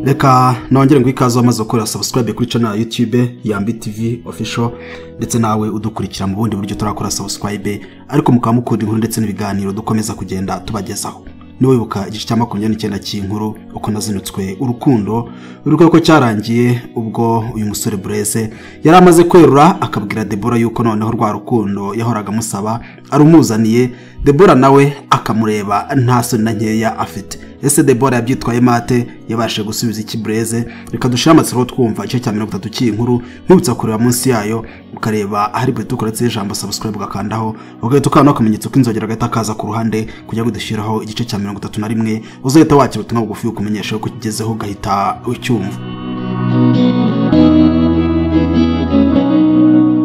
Reka nongere ngo ikaze amaze gukora subscribe kuri channel ya YouTube Yambi TV official ndetse nawe udukurikira mu bundi buryo turakora subscribe ariko mukamukunda inkuru ndetse n'ibiganiro dukomeza kugenda tubagezaho. Niwe wibuka igice cya 29 cy'inkuru uko nazinutswe urukundo ko cyarangiye ubwo uyu musore Blaise yari amaze kwerura akabwira Deborah yuko noneho rwa rukundo yahoraga musaba arumuzaniye. Deborah nawe akamureba nta soni na nkeya afite. Ese Deborah yabyitwaye mate yabashe gusubiza iki Blaise? Reka dushira amatsiro twumva igice cya 30 cy'inkuru nkubutsa kureba munsi yayo ukareba ahari bwe tukoretse ijambo subscribe gakandaho ugahita ukana akamenyetso k'inzogera gahita kaza ku ruhande kujya gudashiraho igice cya 31 uzahita wakira ubutumwa bugufi ukumenyesha ko kigezeho gahita ucyumva.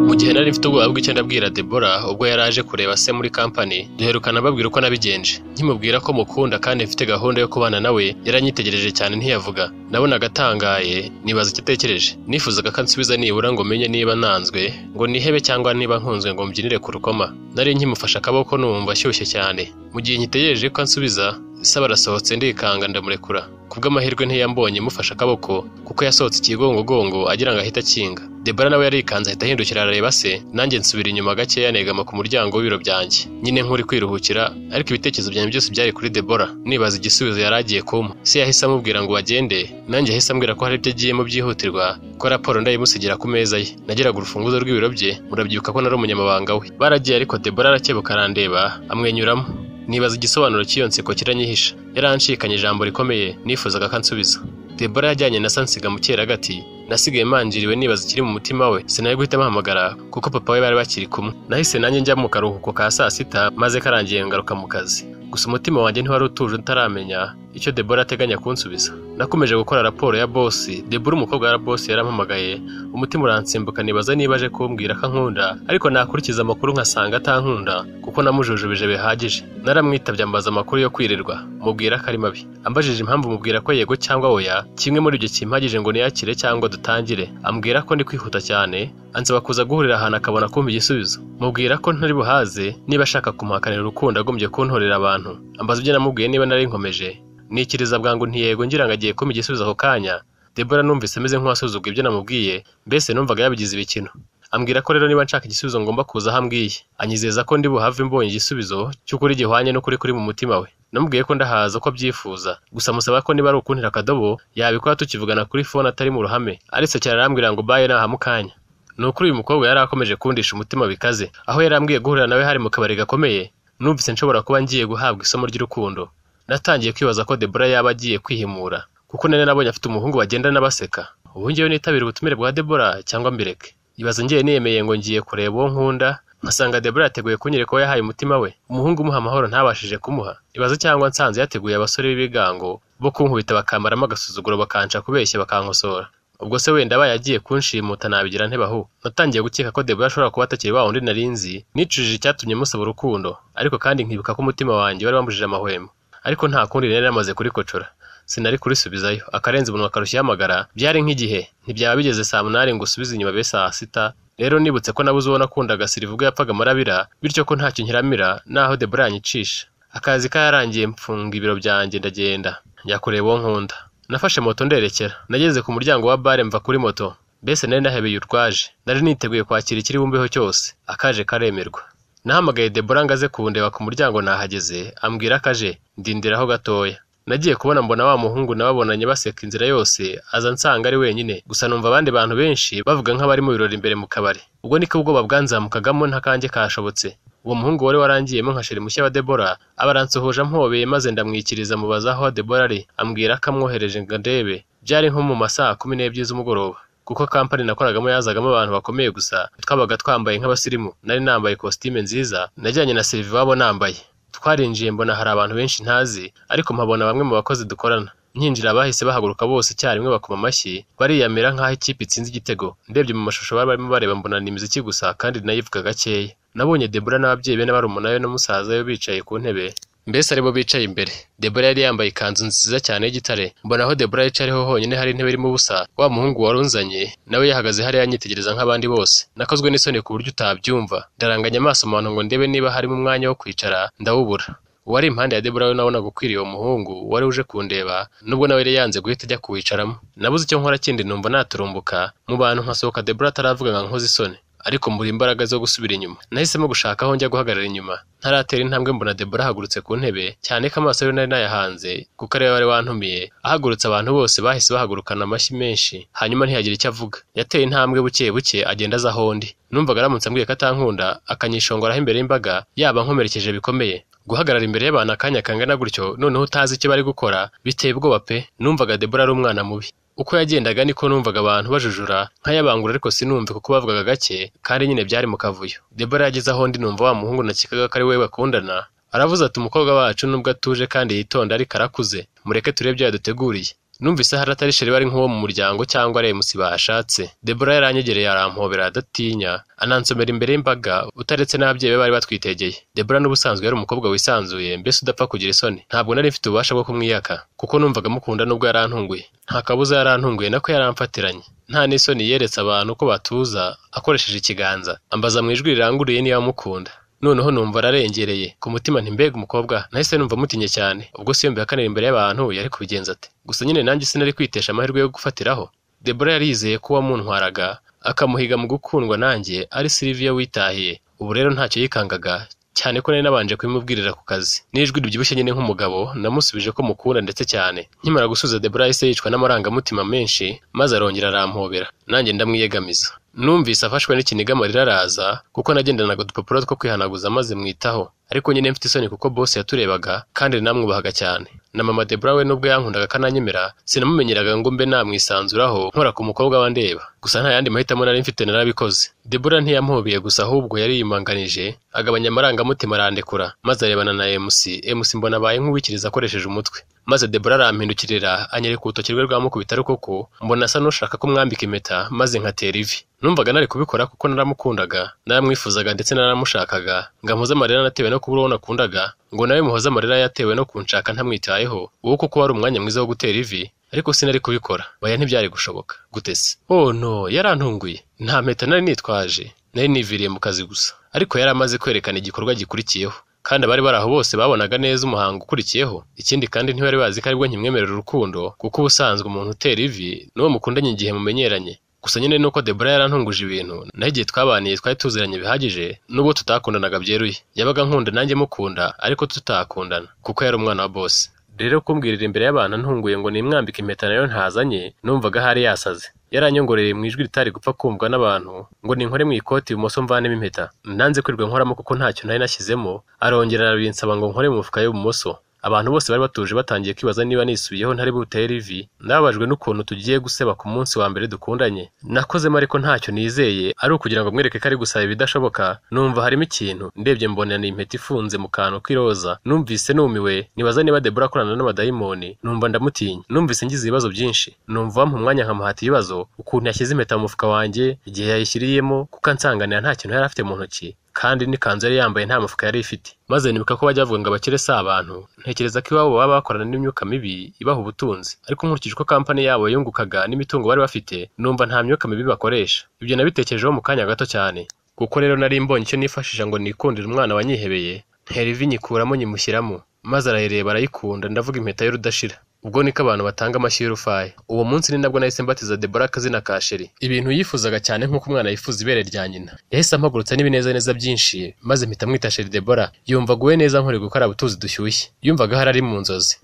Mugihe nari mfite ubwoba bw'icyo ndabwira Deborah ubwo yaraje kureba se muri company, duherukana babwira uko nabigenje. Nkimubwira ko mukunda kandi mfite gahunda yo kubana nawe, yaranyitegereje cyane ntiyavuga. Nabona gatangaye nibaza icyo atekereje. Nifuzaga ko ansubiza nibura ngo menye niba nanzwe, ngo nihebe cyangwa niba nkunzwe ngo mbyinire ku rukoma. Nari nkimufasha akaboko numva ashyushye cyane. Mugihe nkitegereje ko ansubiza, isaba arasohotse ndikanga ndamurekura. Kubw'amahirwe ntiyambonye mufasha akaboko kuko yasohotse ikigongogongo agira ngo ahita kinga. Deborah nawe yarikanze ahita ahindukira arareba se, nanjye nsubira inyuma gake yanegama ku muryango w'ibiro byanjye. Nyine nkuri kwiruhukira, ariko ibitekerezo byanjye byose byari kuri Deborah. Nibaza igisubizo yaragiye kumpa. Se yahise amubwira ngo bagende, nanjye yahise ambwira ko hari ibyo agiyemo byihutirwa, ko raporo ndayimusigira ku meza ye. Nagiraga urufunguzo rw'ibiro bye, murabyibuka ko nari umunyamabanga we. Baragiye ariko Deborah arakebuka arandeba, amwenyuramo. Nibaza igisobanuro cy'iyo nseko kiranyihisha. Yaranshikanye ijambo rikomeye nifuzaga kansubiza. Deborah yajyanye na Sansiga mu Cyeragati. Nasigaye manjiriwe nibaza ikiri mu mutima we. Sinaye guhita mpamagara kuko papa we bari bakiri kumwe. Nahise nanjye njya mu karuhuko ka saa sita maze karangiye ngaruka mu kazi. Gusa umutima wanjye ntiwari utuje ntaramenya icyo Deborah ateganya kunsubiza. Nakomeje gukora raporo ya boss. Deborah umukobwa wa boss yarampamagaye. Umutima uransimbuka nibaza niba aje kumbwira ko nkunda, ariko nakurikiza amakuru nkasanga atankunda kuko namujujubije bihagije. Naramwitabye ambaza amakuru yo kwirirwa, mubwira ko ari mabi. Ambajije impamvu mubwira ko yego cyangwa oya, kimwe muri ibyo kimpagije ngo niyakire cyangwa dutangire. Ambwira ko ndi kwihuta cyane, ansaba kuza guhurira ahantu akabona kumva igisubizo. Mubwira ko ntari buhaze niba ashaka kumuhakanira urukundo agombye kuntorera abantu. Ambaza ibyo namubwiye niba nari nkomeje. Nikiriza bwangu ntiyego ngira ngo agiye kumpa igisubizo ako kanya. Deborah numvise ameze nk'uwasuzugwa ibyo namubwiye, mbese numvaga yabigize ibikino. Ambwira ko rero niba nshaka igisubizo ngomba kuza ahambwiye. Anyizeza ko ndi buhave mbonye igisubizo cy'ukuri gihwanye n'ukuri kuri mu mutima we. Namubwiye ko ndahaza ko byifuza, gusa musaba ko niba ari ukuntira akadobo yabikora tukivugana kuri phone atari mu ruhame. Arise cyane arambwira ngo baye naha mukanya. Nukuri uyu mukobwa yari akomeje kundisha umutima bikaze. Aho yarambwiye guhurira nawe hari mu kabari gakomeye, numvise nshobora kuba ngiye guhabwa isomo ry'urukundo. Natangiye kwibaza ko Deborah yaba agiye kwihimura kuko nene nabonye afite umuhungu bagenda n'abaseka. Ubu ngiye nitabira ubutumire bwa Deborah cyangwa mbireke. Ibaza ngiye niyemeye ngo ngiye kureba uwo nkunda, nkasanga Deborah yateguye kunyereka ko yahaye umutima we. Umuhungu umuha amahoro ntabashije kumuha. Ibaza cyangwa nsanze yateguye abasore b'ibigango bo kunkubita bakamaramo agasuzuguro bakanca kubeshya bakankosora. Ubwo se wenda bayagiye kunshimuta nabigira ntebaho. Natangiye gukeka ko Deborah ashobora kuba atakiri wa wundi narinzi. Nicujije icyatumye musaba urukundo, ariko kandi nkibuka ko umutima wanjye wari wambujije amahwemo. Ariko nta kundi nari namaze kurikocora. Sinari kurisubizayo. Akarenze umuntu akarushya amagara. Byari nk'igihe ntibyaba bigeze saa 8 ngo usubize inyuma be saa 6. Rero nibutse ko nabuze ubona kundaga Sirivuga yapfaga marabira, bityo ko ntacyo nkiramira naho Deborah yanyicisha. Akazi karangiye mfunga ibiro byanjye ndagenda njya kureba uwo nkunda. Nafashe moto nderekera. Nageze ku muryango wa bare mva kuri moto. Mbese nari nahebeye urwaje. Nari niteguye kwakira ikiri bumbeho cyose. Akaje karemerwa. Nahamagaye Deborah ngaze kundeba ku muryango nahageze, ambwira akaje ndindiraho gatoya. Nagiye kubona mbona wa muhungu nababonanye baseka inzira yose, aza nsanga ari wenyine. Gusa numva abandi bantu benshi bavuga nk'abari mu birori imbere mu kabari. Ubwo niko ubwoba bwanzamukagamo ntakanjye kashobotse. Uwo muhungu wari warangiyemo nka sheri mushya wa Deborah abaransohoje ampobeye maze ndamwikiriza mubaza aho Deborah ari. Ambwira ko amwohereje ngo ndebe. Byari nko mu masaha 12 z'umugoroba kuko company nakoragamo yazagamo abantu bakomeye gusa twabaga twambaye nk'abasirimu. Nari nambaye costume nziza, najyanye na Sylvie wabo nambaye. Twarinjiye mbona hari abantu benshi ntazi, ariko mpabona bamwe mu bakozi dukorana. Nyinjira bahise bahaguruka bose cyarimwe bakoma amashyi, bariyamira nk'aho ikipe itsinze igitego. Ndebye mu mashusho barimo bareba mbona ni imiziki gusa kandi nayivuga gakeya. Nabonye Deborah n'ababyeyi be n'abarumuna we n'umusaza we bicaye ku ntebe. Mbese aribo bicaye imbere. Deborah yari yambaye ikanzu nziza cyane y'igitare. Mbona aho Deborah yicayeho honyine hari intebe irimo ubusa. Wa muhungu warunzanye nawe yahagaze hari yanyitegereza nk'abandi bose. Nakozwe n'isoni ku buryo utabyumva. Ndaranganya amaso mu bantu ngo ndebe niba harimo umwanya wo kwicara, ndawubura. uwari impande ya Debora we nabonaga ukwiriye uwo muhungu wari uje kundeba nubwo nawe yari yanze guhita ajya kuwicaramo. Nabuze icyo nkora kindi numva naturumbuka mu bantu nkasohoka Debora ataravuga nka nkoze isoni, ariko mbura imbaraga zo gusubira inyuma. Nahisemo gushaka aho njya guhagarara inyuma. Ntaratera intambwe mbona Debora ahagurutse ku ntebe, cyane ko amaso ye nari nayahanze kuko ari we wari wantumiye. Ahagurutse abantu bose bahise bahagurukana amashyi menshi, hanyuma ntiyagira icyo avuga. Yateye intambwe buke buke agenda aza aho ndi. Numvaga aramutse ambwiye ko atankunda akanyishongoraho imbere y'imbaga yaba nkomerekeje bikomeye. Guhagarara imbere y'abantu akanya kangana gutyo noneho utazi icyo bari gukora biteye ubwoba pe. Numvaga Debora ari umwana mubi. Uko yagendaga niko numvaga abantu bajujura nk'ayabangura, ariko sinumve kuko bavugaga gake kandi nyine byari mu kavuyo. Debora yageze aho ndi numva wa muhungu nakekaga ko ari we bakundana. Aravuze ati umukobwa wacu nubwo atuje kandi yitonda ariko arakuze, mureke turebe ibyo yaduteguriye. Numvise hari atari sheri bari nk'uwo mu muryango cyangwa ari MC bashatse. Debora yaranyegereye arampobera adatinya, anansomera imbere y'imbaga utaretse n'ababyeyi be bari batwitegeye. Debora n'ubusanzwe yari umukobwa wisanzuye, mbese udapfa kugira isoni. Ntabwo nari mfite ububasha bwo kumwiyaka kuko numvaga mukunda nubwo yarantunguye. Nta kabuza yarantunguye nako yaramfatiranye. Nta n'isoni yeretse abantu ko batuza akoresheje ikiganza, ambaza mu ijwi riranguriye niba mukunda. Noneho numva ararengereye ku mutima nti mbega umukobwa. Nahise numva mutinye cyane. Ubwo si yombi akanira imbere y'abantu yari kubigenza ate? Gusa nyine nanjye sinari kwitesha amahirwe yo gufatiraho. Debora yari yizeye ko wamuntwaraga akamuhiga mu gukundwa nanjye ari Sylvia witahiye. Ubu rero ntacyo yikangaga, cyane ko nari nabanje kubimubwirira ku kazi. N'ijwi ribyibushye nyine nk'umugabo namusubije ko mukunda ndetse cyane. Nkimara gusubiza Debora yahise yicwa n'amarangamutima menshi maze arongera arampobera. Nanjye ndamwiyegamiza. Numvise afashwe n'ikiniga amarira araza kuko nagendanaga udupapuro two kwihanaguza maze mwitaho, ariko nyine mfite isoni kuko boss yaturebaga kandi namwubahaga cyane. Na mama Debora we nubwo yankundaga kananyemera sinamumenyeraga ngo mbe namwisanzuraho nkora ku mukobwa wandeba. Gusa nta yandi mahitamo nari mfite narabikoze. Debora ntiyampobiye gusa ahubwo yari yimanganije agabanya amarangamutima arandekura maze arebana na MC mbona abaye nk'uwikiriza akoresheje umutwe. Maze Debora arampindukirira anyereka urutoki rwe rwamukubita ariko ko mbona asa n'ushaka ko mwambika impeta maze nkatera ivi. Numvaga nari kubikora kuko naramukundaga, naramwifuzaga ndetse naramushakaga. Ngampoza amarira natewe no kubura uwo nakundaga, ngo nawe muhoza amarira yatewe no kunshaka ntamwitayeho. Uwo kuko wari umwanya mwiza wo gutera ivi, ariko sinari kubikora. Baya ntibyari gushoboka. Gutese oh no, yarantunguye. Nta mpeta nari nitwaje, nari niviriye mu kazi gusa. Ariko yari amaze kwerekana igikorwa gikurikiyeho, kandi abari baraho bose babonaga neza umuhango ukurikiyeho. Ikindi kandi ntibari bazi ko aribwo nkimwemerera urukundo, kuko ubusanzwe umuntu utera ivi n'uwo mukundanye igihe mumenyeranye. Gusa nyine nuko Debora yarantunguje ibintu, naho igihe twabaniye twari tuziranye bihagije nubwo tutakundanaga byeruye. Yabaga nkunda nanjye mukunda ariko tutakundana kuko yari umwana wa boss. Rero kumbwirira imbere y'abantu ntunguye ngo nimwambike impeta nayo ntazanye, numvaga hari yasaze. Yaranyongoreye mu ijwi ritari gupfa kumvwa n'abantu ngo ninkore mu ikoti ibumoso mvanemo impeta. Nanze kwirirwa nkoramo kuko ntacyo nari nashyizemo. Arongera arabinsaba ngo nkore mu mufuka y'ubumoso. Abantu bose bari batuje batangiye kwibaza niba nisubiyeho ntari butere ivi. Ndababajwe n'ukuntu tugiye guseba ku munsi wa mbere dukundanye. Nakozemo ariko ntacyo nizeye, ari ukugira ngo mwereke ko ari gusaba ibidashoboka. Numva harimo ikintu, ndebye mbona ni impeta ifunze mu kantu k'iroza. Numvise numiwe, nibaza niba Debora akorana n'abadayimoni. Numva ndamutinya. Numvise ngize ibibazo byinshi. Numva wampa umwanya nkamuhata ibibazo, ukuntu yashyize impeta mu mufuka wanjye, igihe yayishyiriyemo, kuko ansanganira nta kintu yari afite mu ntoki. Kandi n'ikanzu yari yambaye nta mufuka yari ifite. Maze nibuka ko bajya bavuga ngo abakire si abantu. Ntekereza ko iwabo baba bakorana n'imyuka mibi ibaha ubutunzi, ariko nkurikije uko kampani yabo yungukaga n'imitungo bari bafite, numva nta myuka mibi bakoresha. Ibyo nabitekerejeho mu kanya gato cyane, kuko rero nari mbonye icyo nifashisha ngo nikundire umwana wanyihebeye. Ntera ivi nyikuramo nyimushyiramo, maze arayireba arayikunda. Ndavuga impeta y'urudashira. Ubwo niko abantu batanga amashyi y'urufaye. Uwo munsi ni nabwo nahise mbatiza Debora akazina ka sheri. Ibintu yifuzaga cyane nk'uko umwana yifuza ibere rya nyina. Yahise ampagurutsa n'ibinezaneza byinshi, maze mpita mwita sheri Debora. Yumva guwe neza nkore gukora utuzi dushyushye. Yumvaga hari ari mu nzozi.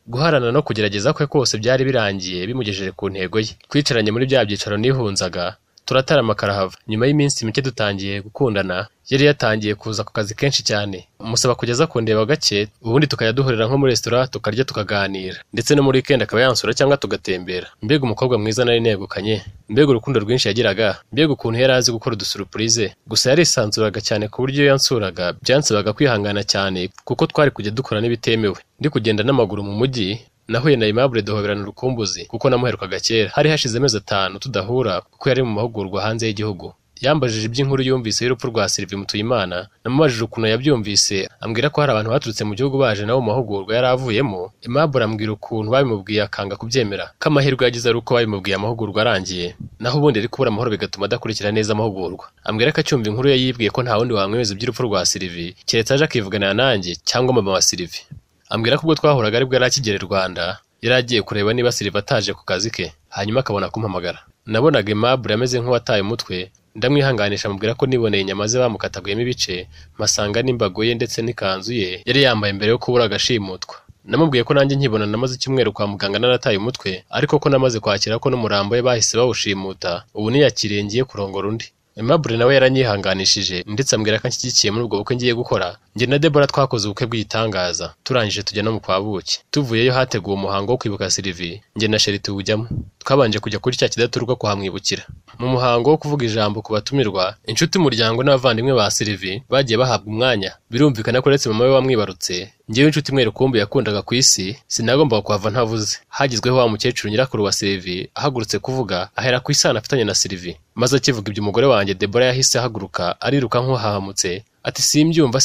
Guharana no kugerageza kwe kose byari birangiye bimugejeje ku ntego ye. Twicaranye muri bya byicaro nihunzaga, turatarama karahava. Nyuma y'iminsi mike dutangiye gukundana, yari yatangiye kuza ku kazi kenshi cyane. Umusaba kugeza kundeba gake, ubundi tukajya duhurira nko muri restaurant tukarya tukaganira, ndetse no muri weekend akaba yansura cyangwa tugatembera. Mbega umukobwa mwiza nari negukanye, mbega urukundo rwinshi yagiraga, mbega ukuntu yari azi gukora udusurprise. Gusa yari isanzuraga cyane ku buryo yansuraga byansabaga kwihangana cyane, kuko twari kujya dukora n'ibitemewe. Ndi kugenda n'amaguru mu mujyi, nahuye na Aimable duhoberana urukumbuzi kuko namuherukaga kera. Hari hashize amezi 5 tudahura kuko yari mu mahugurwa hanze y'igihugu. yambajije iby'inkuru yumvise y'urupfu rwa Sylvie Mutuyimana, namubajije ukuntu yabyumvise, ambwira ko hari abantu baturutse mu gihugu baje nabo mu mahugurwa yari avuyemo. Aimable ambwira ukuntu babimubwiye akanga kubyemera, ko amahirwe yagize ari uko babimubwiye amahugurwa arangiye, naho ubundi ari kubura amahoro bigatuma adakurikira neza amahugurwa. Ambwira ko acyumva inkuru ye yibwiye ko nta wundi wamwemeza iby'urupfu rwa Sylvie keretse aje akivuganira nanjye cyangwa mama wa Sylvie. Ambwira ko ubwo twahuraga aribwo yari akigera i Rwanda, yari agiye kureba niba Sylvie ataje ku kazi ke, hanyuma akabona kumpamagara. Nabonaga Aimable ameze nk'uwataye umutwe, ndamwihanganisha mubwira ko niboneye inyama ze bamukataguyemo ibice, masanga n'imbago ye ndetse n'ikanzu ye yari yambaye mbere yo kubura agashimutwa. Namubwiye ko nanjye nkibona namaze icyumweru kwa muganga narataye umutwe, ariko ko namaze kwakira ko n'umurambo we bahise bawushimuta, ubu niyakiriye ngiye kurongora undi. Aimable nawe yaranyihanganishije ndetse ambwira ko anshyigikiye muri ubwo bukwe ngiye gukora. Njye na Deborah twakoze ubukwe bw'igitangaza, turangije tujya no mu kwa buki. Tuvuyeyo hateguwe umuhango wo kwibuka Sylvie, njye na Sheri tuwujyamo. Twabanje kujya kuri cya kidaturwa kuhamwibukira. Mu muhango wo kuvuga ijambo ku batumirwa, inshuti, umuryango n'abavandimwe ba Sylvie bagiye bahabwa umwanya. Birumvikana ko uretse mama we wamwibarutse, njyewe inshuti imwe rukumbi yakundaga ku isi, sinagombaga kuhava ntavuze. Hagizweho wa mukecuru nyirakuru wa Sylvie ahagurutse kuvuga, ahera ku isano afitanye na Sylvie. Maze akivuga ibyo umugore wanjye Deborah yahise ahaguruka ariruka nk'uhahamutse, ati simbyumva.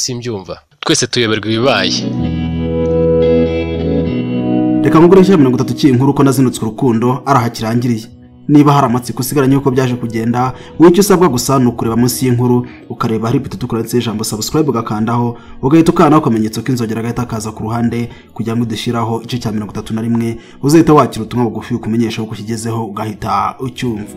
Twese tuyoberwa ibibaye. Reka ngugurishe 30 cy'inkuru ko nazinutswe urukundo arahakirangiriye. Niba hari amatsiko usigaranye uko byaje kugenda, wicyo usabwa gusa ni ukureba munsi y'inkuru ukareba hari buto tukuratse ijambo subscribe ugakandaho, ugahita ukanaho akamenyetso k'inzogera gahita kaza ku ruhande kugira ngo udashiraho igice cya 31 uzahita wakira ubutumwa bugufi ukumenyesha uko kigezeho ugahita ucyumva.